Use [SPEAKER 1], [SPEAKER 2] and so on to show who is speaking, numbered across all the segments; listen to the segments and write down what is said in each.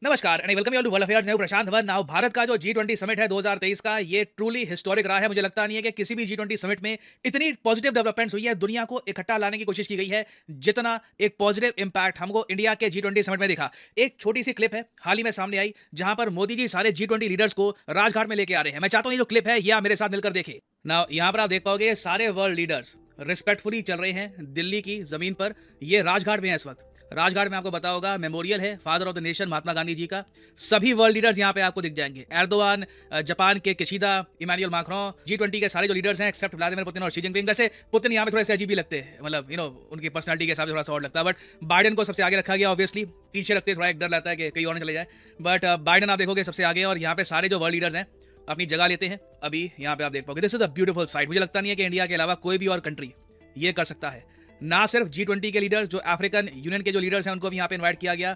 [SPEAKER 1] नमस्कार and welcome you to world affairs. मैं हूं प्रशांत धवन। नाउ भारत का जो G20 समिट है 2023 का, ये ट्रूली हिस्टोरिक रहा है। मुझे लगता नहीं है कि किसी भी G20 समिट में इतनी पॉजिटिव डेवलपमेंट्स हुई है, दुनिया को इकट्ठा लाने की कोशिश की गई है, जितना एक पॉजिटिव इंपैक्ट हमको इंडिया के G20 समिट में दिखा। एक छोटी सी क्लिप है हाल ही में सामने आई, जहां पर मोदी जी सारे G20 लीडर्स को राजघाट में लेके आ रहे हैं। मैं चाहता हूं ये जो क्लिप है ये आप मेरे साथ मिलकर देखें। नाउ यहाँ पर आप देख पाओगे सारे वर्ल्ड लीडर्स रिस्पेक्टफुली चल रहे हैं दिल्ली की जमीन पर। ये राजघाट में है इस वक्त। राजघाट में आपको पता होगा मेमोरियल है father of the nation Mahatma Gandhi ji का। सभी वर्ल्ड लीडर्स यहाँ पे आपको दिख जाएंगे। एर्दोआन, जापान के किशिदा, इमानुएल मैक्रोन, G20 के सारे जो लीडर्स हैं एक्सेप्ट व्लादिमीर पुतिन और शी जिनपिंग। वैसे पुतिन यहाँ पे थोड़े से अजीब ही लगते हैं, मतलब उनकी पर्सनालिटी के हिसाब से थोड़ा सा और लगता है। बट बाइडेन को सबसे आगे रखा गया, ऑब्वियसली पीछे रखते थोड़ा एक डर रहता है कि कहीं और न चले जाए। बट बाइडेन आप देखोगे सबसे आगे, और यहाँ पे सारे जो वर्ल्ड लीडर्स हैं अपनी जगह लेते हैं। अभी यहाँ पे आप देख पाओगे, this is a beautiful sight. मुझे लगता नहीं है कि इंडिया के अलावा कोई भी और कंट्री ये कर सकता है। ना सिर्फ G20 के लीडर्स, जो अफ्रीकन यूनियन के जो लीडर्स हैं उनको भी यहाँ पे इनवाइट किया गया।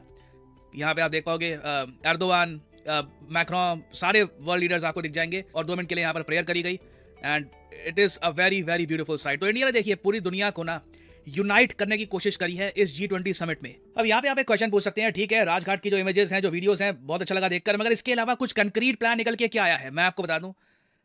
[SPEAKER 1] यहाँ पे आप देख पाओगे एर्दोआन, मैक्रोन, सारे वर्ल्ड लीडर्स आपको दिख जाएंगे। और 2 मिनट के लिए यहाँ पर प्रेयर करी गई and it is a very very beautiful sight. तो इंडिया ने देखिए पूरी दुनिया को ना यूनाइट करने की कोशिश करी है इस G20 समिट में। अब यहाँ पे आप एक क्वेश्चन पूछ सकते हैं, ठीक है राजघाट की जो इमेजेस हैं, जो वीडियोस हैं, बहुत अच्छा लगा देखकर, मगर इसके अलावा कुछ कंक्रीट प्लान निकल के क्या आया है? मैं आपको बता दूं,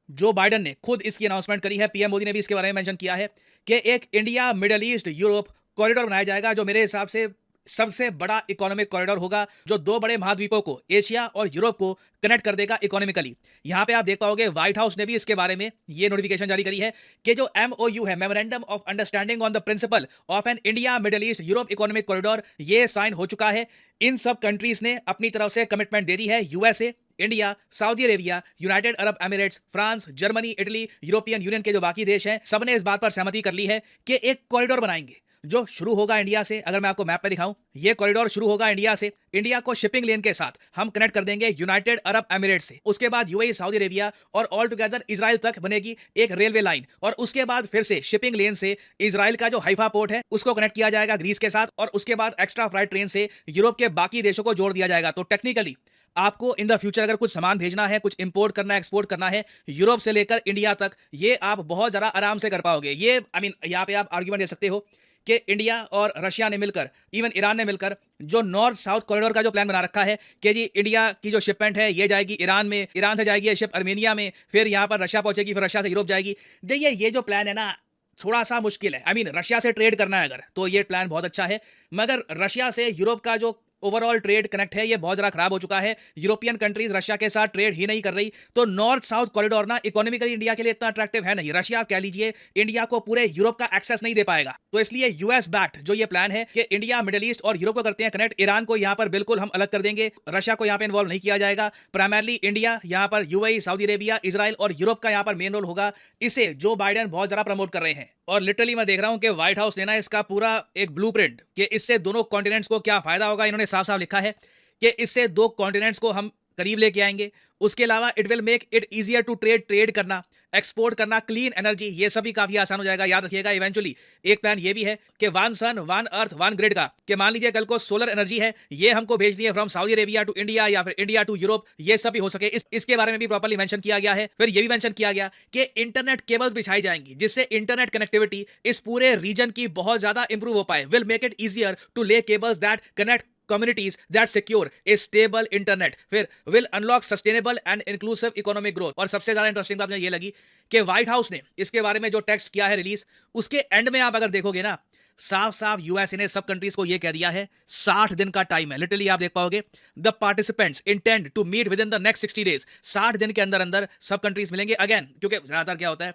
[SPEAKER 1] जो बाइडेन ने खुद इसकी अनाउंसमेंट करी है, पीएम मोदी ने भी इसके बारे में मेंशन किया है कि एक India Middle East Europe corridor बनाया जाएगा, जो मेरे हिसाब से सबसे बड़ा इकोनॉमिक कॉरिडोर होगा, जो 2 बड़े महाद्वीपों को, एशिया और यूरोप को कनेक्ट कर देगा इकोनॉमिकली। यहां पे आप देख पाओगे व्हाइट हाउस ने भी इसके बारे में ये नोटिफिकेशन जारी करी है कि जो MOU है, memorandum of understanding on the principle of an India Middle East Europe economic corridor, ये साइन हो चुका है। इन सब कंट्रीज ने अपनी तरफ से कमिटमेंट दे दी है। USA, India, Saudi Arabia, United Arab Emirates, France, Germany, Italy, European union के जो बाकी देश हैं, सबने इस बात पर सहमति कर ली है कि एक कॉरिडोर बनाएंगे जो शुरू होगा इंडिया से। अगर मैं आपको मैप पे दिखाऊं, ये कॉरिडोर शुरू होगा इंडिया से। इंडिया को शिपिंग लेन के साथ हम कनेक्ट कर देंगे यूनाइटेड अरब एमिरेट्स से। उसके बाद यूएई, सऊदी अरेबिया और ऑल टुगेदर इजराइल तक बनेगी एक रेलवे लाइन। और उसके बाद फिर से शिपिंग लेन से इजराइल का जो हाइफा पोर्ट है उसको कनेक्ट किया जाएगा ग्रीस के साथ। और उसके बाद एक्स्ट्रा फ्लाइट ट्रेन से यूरोप के बाकी देशों को जोड़ दिया जाएगा। तो टेक्निकली आपको इन द फ्यूचर अगर कुछ सामान भेजना है, कुछ इंपोर्ट करना है, एक्सपोर्ट करना है यूरोप से लेकर इंडिया तक, ये आप बहुत ज्यादा आराम से कर पाओगे। ये यहाँ पे आप आर्ग्यूमेंट दे सकते हो कि इंडिया और रशिया ने मिलकर, इवन ईरान ने मिलकर, जो नॉर्थ साउथ कॉरिडोर का जो प्लान बना रखा है कि जी इंडिया की जो शिपमेंट है ये जाएगी ईरान में, ईरान से जाएगी ये शिप अर्मेनिया में, फिर यहाँ पर रशिया पहुंचेगी, फिर रशिया से यूरोप जाएगी। देखिए ये जो प्लान है ना, थोड़ा सा मुश्किल है। रशिया से ट्रेड करना है अगर, तो ये प्लान बहुत अच्छा है, मगर रशिया से यूरोप का जो ओवरऑल ट्रेड कनेक्ट है ये बहुत ज़्यादा खराब हो चुका है। यूरोपियन कंट्रीज रशिया के साथ ट्रेड ही नहीं कर रही, तो नॉर्थ साउथ कॉरिडोर ना इकोनॉमिकली इंडिया के लिए इतना अट्रैक्टिव है नहीं। रशिया कह लीजिए इंडिया को पूरे यूरोप का एक्सेस नहीं दे पाएगा। तो इसलिए यूएस बैक्ड जो ये प्लान है कि इंडिया मिडिल ईस्ट और यूरोप को करते हैं कनेक्ट, ईरान को यहाँ पर बिल्कुल हम अलग कर देंगे, रशिया को यहाँ पे इन्वॉल्व नहीं किया जाएगा। प्राइमरली इंडिया, यहाँ पर यूएई, सऊदी अरेबिया, इजराइल और यूरोप का यहाँ पर मेन रोल होगा। इसे जो बाइडेन बहुत ज़्यादा प्रमोट कर रहे हैं। और लिटरली मैं देख रहा हूं कि व्हाइट हाउस ने ना इसका पूरा एक ब्लूप्रिंट कि इससे दोनों कॉन्टिनेंट्स को क्या फायदा होगा, इन्होंने साफ साफ लिखा है कि इससे 2 कॉन्टिनेंट्स को हम करीब लेके आएंगे। उसके अलावा it will make it easier to trade करना, एक्सपोर्ट करना, क्लीन एनर्जी, ये सभी काफी आसान हो जाएगा। याद रखिएगा इवेंचुअली एक प्लान ये भी है कि 1 सन 1 अर्थ 1 ग्रिड का, कि मान लीजिए कल को सोलर एनर्जी है, ये हमको भेजनी है from Saudi Arabia to India या फिर इंडिया टू यूरोप, ये सब भी हो सके। इसके बारे में भी प्रॉपर्ली मेंशन किया गया है। फिर ये भी मेंशन किया गया कि इंटरनेट केबल्स बिछाई जाएंगी, जिससे इंटरनेट कनेक्टिविटी इस पूरे रीजन की बहुत ज्यादा इंप्रूव हो पाए। Will make it easier to lay cables that connect communities that secure a stable internet, फिर will unlock sustainable and inclusive economic growth। और सबसे ज्यादा इंटरेस्टिंग बात मुझे ये लगी कि व्हाइट हाउस ने इसके बारे में जो टेक्स्ट किया है रिलीज, उसके एंड में आप अगर देखोगे ना, साफ साफ यूएसए ने सब कंट्रीज को ये कह दिया है 60 दिन का टाइम है। लिटरली आप देख पाओगे the participants intend to meet within the next 60 days. 60 दिन के अंदर अंदर सब कंट्रीज मिलेंगे। अगेन क्योंकि ज्यादातर क्या होता है,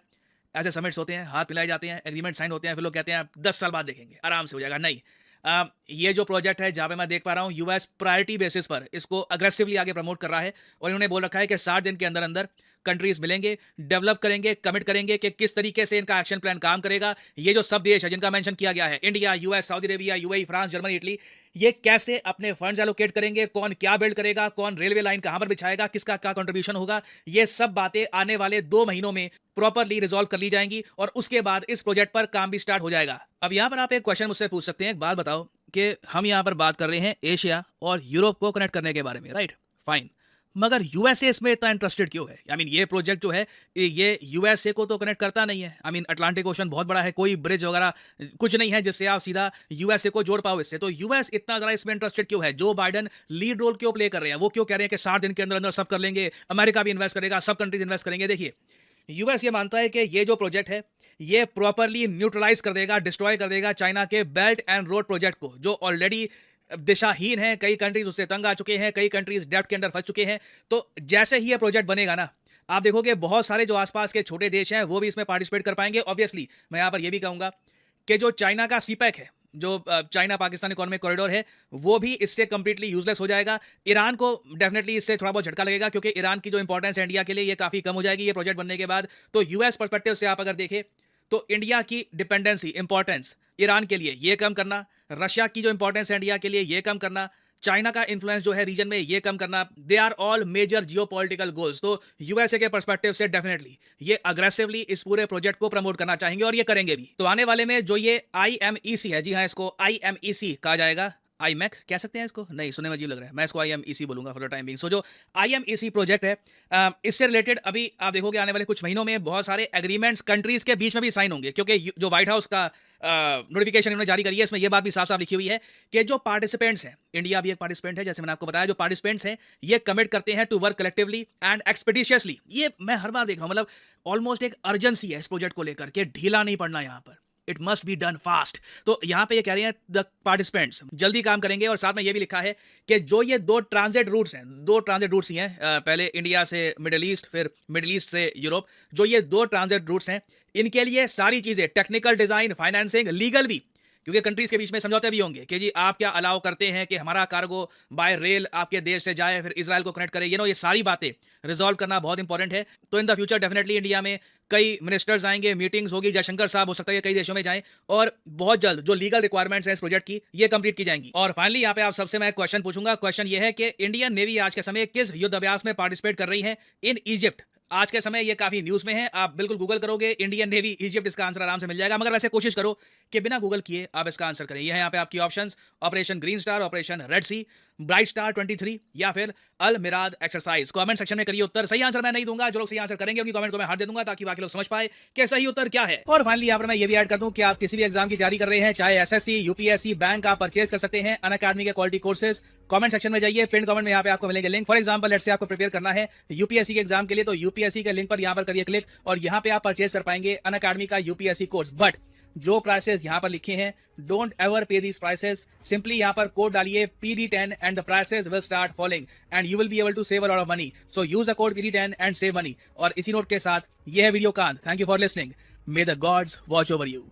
[SPEAKER 1] ऐसे समिट्स होते हैं, हाथ मिलाए जाते हैं, एग्रीमेंट साइन होते हैं, फिर लोग कहते हैं 10 साल बाद देखेंगे, आराम से हो जाएगा। नहीं, ये जो प्रोजेक्ट है जहाँ पे मैं देख पा रहा हूँ यूएस प्रायोरिटी बेसिस पर इसको अग्रेसिवली आगे प्रमोट कर रहा है। और इन्होंने बोल रखा है कि 60 दिन के अंदर अंदर कंट्रीज मिलेंगे, डेवलप करेंगे, कमिट करेंगे कि किस तरीके से इनका एक्शन प्लान काम करेगा। ये जो सब देश है जिनका मेंशन किया गया है, India, US, Saudi Arabia, UAE, France, Germany, Italy, ये कैसे अपने फंड्स एलोकेट करेंगे, कौन क्या बिल्ड करेगा, कौन रेलवे लाइन कहां पर बिछाएगा, किसका क्या कंट्रीब्यूशन होगा, ये सब बातें आने वाले 2 महीनों में प्रॉपरली रिजॉल्व कर ली जाएंगी। और उसके बाद इस प्रोजेक्ट पर काम भी स्टार्ट हो जाएगा। अब यहां पर आप एक क्वेश्चन मुझसे पूछ सकते हैं, एक बात बताओ कि हम यहां पर बात कर रहे हैं एशिया और यूरोप को कनेक्ट करने के बारे में, राइट? फाइन। मगर यूएसए इसमें इतना इंटरेस्टेड क्यों है? आई मीन ये प्रोजेक्ट जो है ये यूएसए को तो कनेक्ट करता नहीं है। आई मीन अटलांटिक ओशन बहुत बड़ा है, कोई ब्रिज वगैरह कुछ नहीं है जिससे आप सीधा यूएसए को जोड़ पाओ इससे। तो यूएस इतना ज़्यादा इसमें इंटरेस्टेड क्यों है? जो बाइडेन लीड रोल क्यों प्ले कर रहे हैं? वो क्यों कह रहे हैं कि 60 दिन के अंदर-अंदर सब कर लेंगे, अमेरिका भी इन्वेस्ट करेगा, सब कंट्रीज इन्वेस्ट करेंगे? देखिए, यूएस ये मानता है कि ये जो प्रोजेक्ट है, ये प्रॉपर्ली न्यूट्रलाइज कर देगा, डिस्ट्रॉय कर देगा चाइना के बेल्ट एंड रोड प्रोजेक्ट को, जो ऑलरेडी दिशाहीन है। कई कंट्रीज उससे तंग आ चुके हैं, कई कंट्रीज डेब्ट के अंदर फंस चुके हैं। तो जैसे ही ये प्रोजेक्ट बनेगा ना, आप देखोगे बहुत सारे जो आसपास के छोटे देश हैं वो भी इसमें पार्टिसिपेट कर पाएंगे। ऑब्वियसली मैं यहां पर यह भी कहूंगा कि जो चाइना का सीपैक है, जो चाइना पाकिस्तान इकोनॉमिक कॉरिडोर है, वो भी इससे कंप्लीटली यूजलेस हो जाएगा। ईरान को डेफिनेटली इससे थोड़ा बहुत झटका लगेगा, क्योंकि ईरान की जो इंपॉर्टेंस है इंडिया के लिए ये काफी कम हो जाएगी ये प्रोजेक्ट बनने के बाद। तो यूएस पर्सपेक्टिव से आप अगर देखें तो इंडिया की डिपेंडेंसी, इंपॉर्टेंस ईरान के लिए ये कम करना, रशिया की जो इंपॉर्टेंस है इंडिया के लिए ये कम करना, चाइना का इन्फ्लुएंस जो है रीजन में ये कम करना, they are all major geopolitical goals. तो यूएसए के पर्सपेक्टिव से डेफिनेटली ये अग्रेसिवली इस पूरे प्रोजेक्ट को प्रमोट करना चाहेंगे और ये करेंगे भी। तो आने वाले में जो ये आईएमईसी है, जी हाँ इसको आईएमईसी कहा जाएगा, आईमैक कह सकते हैं इसको, नहीं सुनने में अजीब लग रहा है, मैं इसको आईएमईसी बोलूंगा फॉर द टाइम बिंग। सो जो आईएमईसी प्रोजेक्ट है, इससे रिलेटेड अभी आप देखोगे आने वाले कुछ महीनों में बहुत सारे एग्रीमेंट्स कंट्रीज के बीच में भी साइन होंगे, क्योंकि जो व्हाइट हाउस का नोटिफिकेशन इन्होंने जारी करी है, इसमें यह बात भी साफ साफ लिखी हुई है कि जो पार्टिसिपेंट्स हैं, इंडिया भी एक पार्टिसिपेंट है जैसे मैंने आपको बताया, जो पार्टिसिपेंट्स हैं ये कमिट करते हैं टू वर्क कलेक्टिवली एंड एक्सपेडिशियसली। ये मैं हर बार देख रहा हूं, मतलब ऑलमोस्ट एक अर्जेंसी है इस प्रोजेक्ट को लेकर के, ढीला नहीं पड़ना यहाँ पर, it must be done fast. तो यहां पे ये कह रहे हैं द पार्टिसिपेंट्स जल्दी काम करेंगे। और साथ में ये भी लिखा है कि जो ये दो ट्रांजिट रूट्स हैं, दो ट्रांजिट रूट्स ही हैं, पहले इंडिया से मिडिल ईस्ट, फिर मिडिल ईस्ट से यूरोप, जो ये दो ट्रांजिट रूट्स हैं, इनके लिए सारी चीजें, टेक्निकल डिजाइन, फाइनेंसिंग, लीगल भी, क्योंकि कंट्रीज के बीच में समझौते भी होंगे कि जी आप क्या अलाउ करते हैं कि हमारा कार्गो बाय रेल आपके देश से जाए फिर इजराइल को कनेक्ट करे, ये सारी बातें रिजॉल्व करना बहुत इंपॉर्टेंट है। तो in the future definitely India में कई मिनिस्टर्स आएंगे, मीटिंग्स होगी, जयशंकर साहब हो सकता है कई देशों में जाएं, और बहुत जल्द जो लीगल रिक्वायरमेंट्स हैं इस प्रोजेक्ट की ये कंप्लीट की जाएंगी। और फाइनली यहाँ पे आप सबसे मैं क्वेश्चन पूछूंगा, क्वेश्चन ये है कि इंडियन नेवी आज के समय किस युद्ध अभ्यास में पार्टिसिपेट कर रही है इन इजिप्ट। आज के समय ये काफी न्यूज में है, आप बिल्कुल गूगल करोगे इंडियन नेवी इजिप्ट, इसका आंसर आराम से मिल जाएगा। मगर वैसे कोशिश करो कि बिना गूगल किए आप इसका आंसर करें। ये है यहाँ पे आपकी options, operation green star, operation red sea, bright star 23 या फिर Al Mirad exercise. Comment section में करिए उत्तर। सही आंसर मैं नहीं दूंगा, जो लोग सही आंसर करेंगे उनकी कमेंट को मैं हाथ दे दूंगा ताकि बाकी लोग समझ पाए कि सही उत्तर क्या है। और फाइनली यहाँ पर मैं ये भी ऐड कर दूं कि आप किसी भी एग्जाम की तैयारी कर रहे हैं, चाहे एसएससी, यूपीएससी, बैंक, आप परचेज कर सकते हैं अनअकैडमी के क्वालिटी कोर्सेज। कमेंट सेक्शन में जाइए, पिन कमेंट में यहाँ पे आपको मिलेंगे link. For example let's say आपको प्रिपेयर करना है यूपीएससी के एग्जाम के लिए, तो यूपीएससी के लिंक पर यहाँ पर करिए क्लिक और यहाँ पे आप परचेज कर पाएंगे अनअकैडमी का यूपीएससी कोर्स। बट जो प्राइसेस यहाँ पर लिखे हैं, don't ever pay these prices, simply यहाँ पर कोड डालिए PD10 and the prices will start following and you will be able to save a lot of money. So use the code PD10 and save money. और इसी note के साथ ये है video का अंत। Thank you for listening. May the gods watch over you.